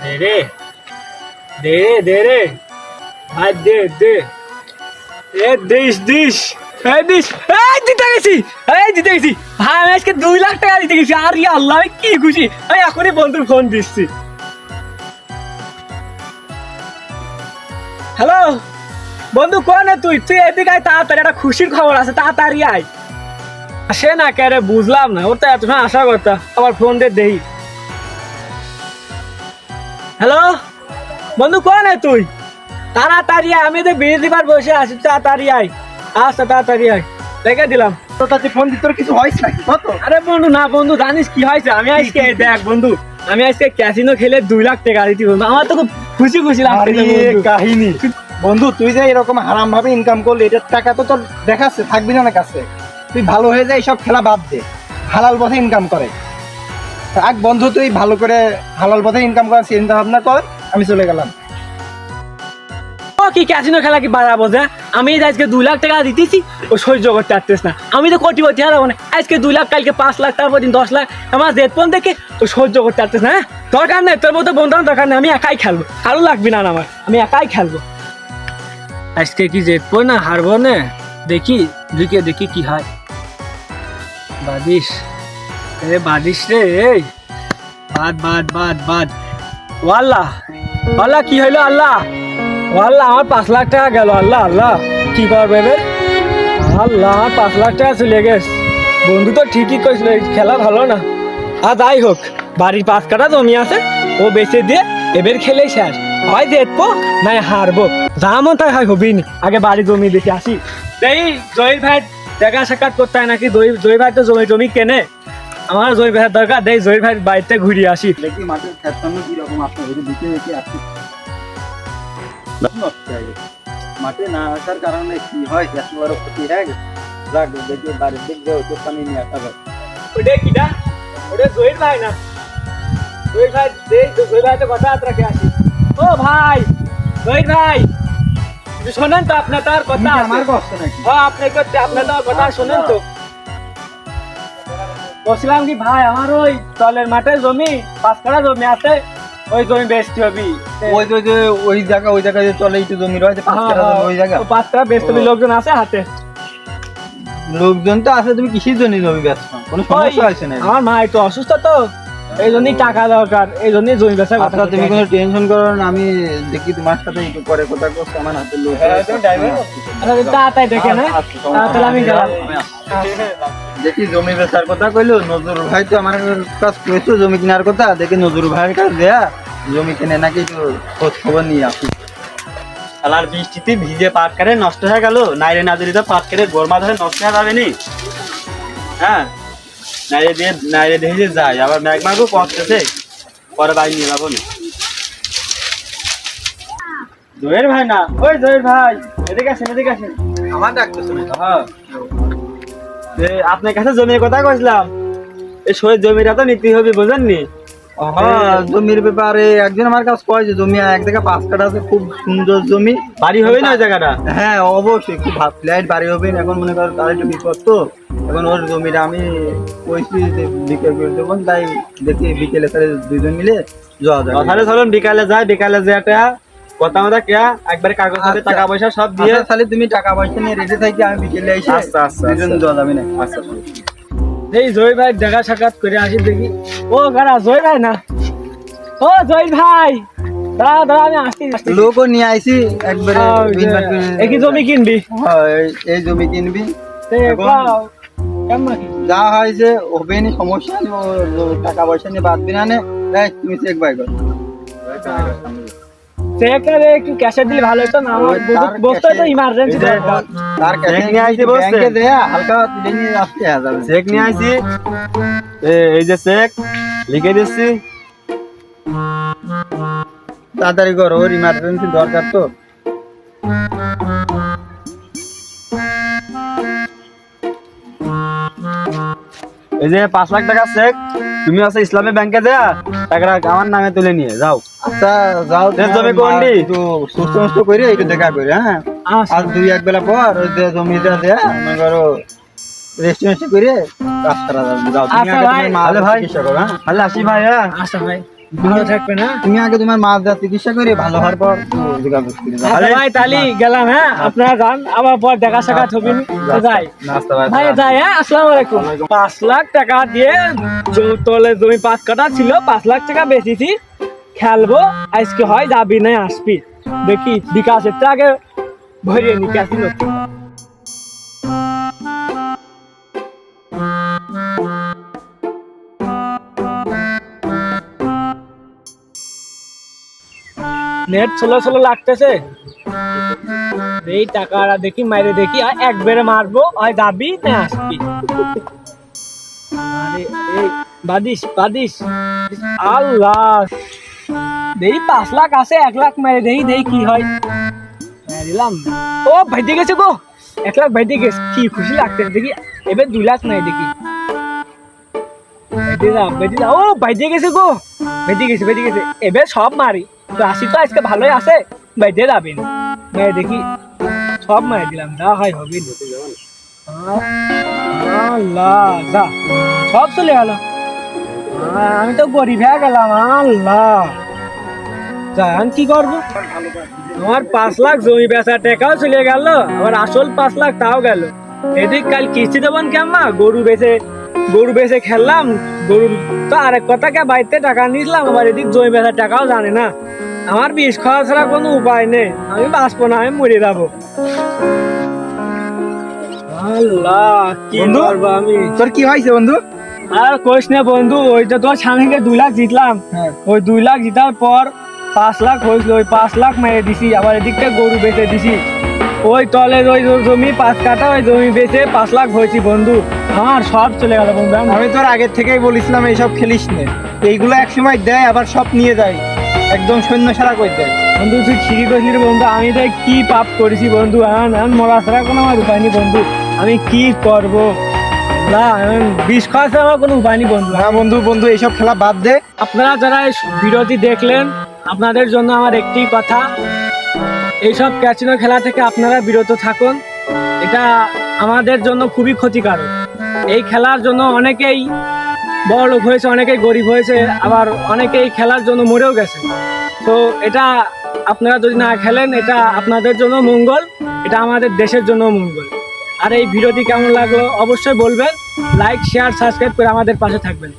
দে রে দে রে দে রে ভাই দে দে এ দিস দিস এই দিস এই দিতে গেছি দিতে গেছি ভাই আমি আজকে 2 লাখ টাকা দিতে গেছি আর ইয়া আল্লাহ আমি কি খুশি এই এখনই বন্ধুর ফোন দিচ্ছি। হ্যালো বন্ধু কোন তুই তুই এদিকে আয় তাড়াতাড়ি, একটা খুশির খবর আছে, তাড়াতাড়ি আয়। আসে না কে রে বুঝলাম না, ওর তো এত সময় আশা করতা আবার ফোন দিয়ে দেই। হ্যালো বন্ধু কোন তুই, তাড়াতাড়ি আয়, আমি তো বিয়ে দিবার বসে আছি, তাড়াতাড়ি আয়। আচ্ছা তাড়াতাড়ি আয়, রেখে দিলাম। তোর ফোন দিতে তোর কিছু হয়েছে নাকি কত? আরে বন্ধু না বন্ধু, জানিস কি হয়েছে, আমি আজকে দেখ বন্ধু, আমি আজকে ক্যাসিনো খেলে 2 লাখ টাকা দিতে বন্ধু, আমার তো খুব খুশি খুশি লাগছে বন্ধু। কাহিনী বন্ধু, তুই যে এরকম হারাম ভাবে ইনকাম করলি, এটার টাকা তো তোর দেখাচ্ছে থাকবি না কাছে। তুই ভালো হয়ে যায়, সব খেলা বাদ দে, হালাল পথে ইনকাম করে থাক বন্ধু। তুই ভালো করে হালাল পথে ইনকাম করার চিন্তা ভাবনা কর, আমি চলে গেলাম। ও কি ক্যাসিনো খেলা কি বাড়াবো যে, আমি আজকে 2 লাখ টাকা দিতেছি, ও সহ্য করতে পারতেছ না, আমি তো কোটিপতি হারাবো না, আজকে 2 লাখ কালকে 5 লাখ, তারপর দিন 10 লাখ, আমার জেদ ফোন দেখে ও সহ্য করতে পারতেছ না। দরকার নেই তোর মতো বন্ধু, দরকার নেই, আমি একাই খেলবো, কারো লাগবে না আমার, আমি একাই খেলবো। আজকে কি জিতবো না হারবো না, দেখি ঢুকে দেখি কি হয়। বাদিস রে বাদিস রে, এই বাদ বাদ বাদ বাদ। ওয়াল্লাহ আল্লাহ কি হইলো, আল্লাহ আল্লাহ আমার 5 লাখ টাকা গেল, আল্লাহ আল্লাহ কি করবে রে, আল্লাহ আমার 5 লাখ টাকা চলে গেছে। বন্ধু তো ঠিকই কইছিল খেলা ভালো না, আর যাই হোক বাড়ির 5 কাঠা জমি আছে, ও বেচে দিয়ে এবার খেলেই শেষ, হয় জিতবো না হারবো, যা মন তাই হয় হবেই নি, আগে বাড়ি জমি দেখে আসি। এই জহির ভাই দেখা সাক্ষাৎ করতে হয় নাকি, জহির ভাই তো জমি কেনে, আমার জহির ভাইয়ের দরকার, দেই জহির ভাই বাড়িতে ঘুরিয়ে আসি। দেখি মাঠের খেতখানো কিরকম আছে, দিকে দেখে আসি। মাঠে না আসার কারণে কি হয়, এত বড় ক্ষতি হয়ে গেছে। যাক দেখি বাড়ির দিক দিয়ে ওকে পানি নিয়ে আসা যায়। ওটা কিটা, ওটা জহির ভাই না, জহির ভাই জহির ভাই তো কথা রেখে আসি। ও ভাই জহির ভাই শোনেন তো, আপনার তার কথা আমার কষ্ট নাকি? আপনার তো কথা শোনেন তো। বলছিলাম কি ভাই, আমার ওই তলের মাঠে জমি 5 কাঠা জমি আছে, ওই জমি বেচতে হবে। ওই জায়গায় যে চলে একটু জমি রয়েছে, 5 কাঠা জমি, ওই জায়গা 5 কাঠা বেচতে হবে, লোকজন আছে হাতে। লোকজন তো আছে, তুমি কিসের জন্য জমি বেচছো? কোনো সমস্যা হয়েছে না? আমার মা একটু অসুস্থ তো, এই জন্যই টাকা দরকার, এই জন্যই জমি বেচা কথা। আচ্ছা তুমি কোনো টেনশন করো না, আমি দেখি তোমার সাথে একটু পরে কথা করছি, আমার হাতে লোক তাড়াতাড়ি দেখে না, তাহলে আমি গেলাম। দেখি জমি বেচার কথা কইলো, নজরুল ভাই তো আমার কাছে কইছো জমি কেনার কথা, দেখি নজরুল ভাইয়ের কাছে দেয়া জমি কিনে নাকি একটু খোঁজ খবর নিয়ে আসি। শালার বৃষ্টিতে ভিজে পাট কাটে নষ্ট হয়ে গেল, নাইরে না দিলে তো পাট কেটে গরমা ধরে নষ্ট হয়ে যাবে নি। হ্যাঁ নাইরে দেখে যে যায়, আবার ম্যাগমাগও পড়তেছে, পরে বাড়ি নিয়ে যাবো না। জয়ের ভাই না, ওই জয়ের ভাই এদিকে আসেন, এদিকে আসেন। আমার ডাকতেছে না? হ্যাঁ আপনার কাছে জমির কথা কইছিলাম, এই সই জমিটা তো নিতে হবে, বুঝেননি? হ্যাঁ জমির ব্যাপারে একজন আমার কাছে কয় যে জমি এক জায়গায় 5 কাঠা আছে, খুব সুন্দর জমি, বাড়ি হবে না ওই জায়গাটা? হ্যাঁ অবশ্যই খুব ফ্ল্যাট বাড়ি হবে। এখন মনে করো তার একটু বিপদ তো, এখন ওর জমিটা আমি কইছি যে বিক্রি করে দেবো, তাই দেখি বিকেলে তাহলে 2জন মিলে যাওয়া যাবে। তাহলে চলুন বিকালে যাই, বিকালে যেটা কথা মতো কেয়া একবারে কাগজ হাতে টাকা পয়সা সব দিয়ে, তাহলে তুমি টাকা পয়সা নিয়ে রেডি থাকি, আমি বিকেলে এসে আচ্ছা আচ্ছা 2জন যাওয়া যাবে না? আচ্ছা এই জয় ভাই দেখা সাক্ষাৎ করে আসি দেখি। ও গাড়া জয় ভাই না, ও জয় ভাই দাঁড়া দাঁড়া, আমি আসছি। লোকও নিয়ে আইছি একবারে। একই জমি কিনবি? হ্যাঁ এই জমি কিনবি, যা হয়েছে হবে নি, সমস্যা নেই, ও টাকা পয়সা নিয়ে বাঁধবি না। তুমি চেক বাই করো, একটু ক্যাশে দিলে ভালো হতো না, আমার বসতে তো ইমার্জেন্সি দরকার। তার চেক নিয়ে আইছি, ব্যাংকে দেয়া হালকা তুলে নিয়ে আসতে যাবে। চেক নিয়ে আইছি, এই যে চেক লিখে দিচ্ছি, তাড়াতাড়ি করো, ওর ইমার্জেন্সি দরকার তো। এই যে 5 লাখ টাকা চেক, তুমি আছে ইসলামী ব্যাংকে দেয়া টাকাটা আমার নামে তুলে নিয়ে যাও। আচ্ছা যাও, জমি কোনটি একটু সুস্থ সুস্থ করে একটু দেখা করে। হ্যাঁ আর 2-1 বেলা পর ওই যে জমিটা দেয়া মনে করো রেস্টুরেন্ট করে কাজ করা যাবে। যাও তুমি আগে তোমার মা ভাই চিকিৎসা করো। হ্যাঁ তাহলে আসি ভাই। হ্যাঁ আচ্ছা ভাই। ভালো থাকবে না। তুমি আগে তোমার মা যা চিকিৎসা করে ভালো হওয়ার পর যোগাযোগ করে যাও। আচ্ছা ভাই তালি গেলাম, হ্যাঁ আপনারা যান, আবার পর দেখা সাক্ষাৎ হবে নি। যাই নাস্তা ভাই। ভাই যাই, হ্যাঁ আসসালামু আলাইকুম। 5 লাখ টাকা দিয়ে তলে জমি 5 কাঠা ছিল, 5 লাখ টাকা বেচেছি। খেলবো আজকে, হয় যাবি না আসবি, দেখি বিকাশের তো আগে ভরিয়ে নি ক্যাসিনো। নেট ষোলো লাগতেছে, এই টাকাটা দেখি মাইরে দেখি, আর একবারে মারবো, হয় যাবি না আসবি। আরে এই বাদিস বাদিস, আল্লাহ দেই 5 লাখ আছে, 1 লাখ মারে দেই দেই কি হয়। মেরে দিলাম, ও ভাইতে গেছে গো, 1 লাখ ভাইতে গেছে, কি খুশি লাগতেছে দেখি। এবার 2 লাখ নাই দেখি, বেঁধে দাও, ও বাইতে গেছে গো, বেঁধে গেছে। এবার সব মারি, রাশি তো আজকে ভালোই আছে, বাইতে যাবেন। মেরে দেখি সব মারি দিলাম, যা হয় হবে। আল্লাহ যা, সব চলে গেল, আমি তো গরিব হয়ে গেলাম। আল্লাহ যা, আমি কি করবো? আমার 5 লাখ জমি বেচার টাকাও চলে গেল, আবার আসল 5 লাখ তাও গেল। এদিক কাল কিস্তি দেবেন কেমন, গরু বেচে খেললাম, গরু তো আরেক কথা, কে বাড়িতে টাকা নিয়েছিলাম, আবার এদিক জমি বেচার টাকাও জানে না। আমার বিষ খাওয়া ছাড়া কোনো উপায় নেই, আমি বাঁচবো না, আমি মরে যাবো। আল্লাহ কি বন্ধু? করবো আমি? তোর কি হয়েছে বন্ধু? আর কোশ না বন্ধু, ওইটা তোর স্বামীকে 2 লাখ জিতলাম, হ্যাঁ। ওই 2 লাখ জিতার পর 5 লাখ হয়েছিল, ওই 5 লাখ মেরে দিছি, আবার এদিকটা গরু বেচে দিছি। ওই তলে ওই জমি 5 কাঠা, ওই জমি বেচে 5 লাখ হয়েছি বন্ধু, আমার সব চলে গেল বন্ধু। আমি তোর আগের থেকেই বলেছিলাম এইসব খেলিস নে, এইগুলো এক সময় দেয় আবার সব নিয়ে যায়, একদম সৈন্য সারা করে দেয়। বন্ধু তুই ঠিকই করছিস বন্ধু, আমি তাই কি পাপ করেছি বন্ধু, এখন মরা ছাড়া কোনো আমার উপায় নেই বন্ধু, আমি কি করবো না, বিষ খাওয়া ছাড়া আমার কোনো উপায় নেই বন্ধু। হ্যাঁ বন্ধু এইসব খেলা বাদ দে। আপনারা যারা এই ভিডিওটি দেখলেন, আপনাদের জন্য আমার একটি কথা, এইসব ক্যাসিনো খেলা থেকে আপনারা বিরত থাকুন, এটা আমাদের জন্য খুবই ক্ষতিকারক। এই খেলার জন্য অনেকেই বড় লোক হয়েছে, অনেকেই গরিব হয়েছে, আবার অনেকেই খেলার জন্য মরেও গেছে। তো এটা আপনারা যদি না খেলেন, এটা আপনাদের জন্য মঙ্গল, এটা আমাদের দেশের জন্য মঙ্গল। আর এই ভিডিওটি কেমন লাগলো অবশ্যই বলবেন, লাইক শেয়ার সাবস্ক্রাইব করে আমাদের পাশে থাকবেন।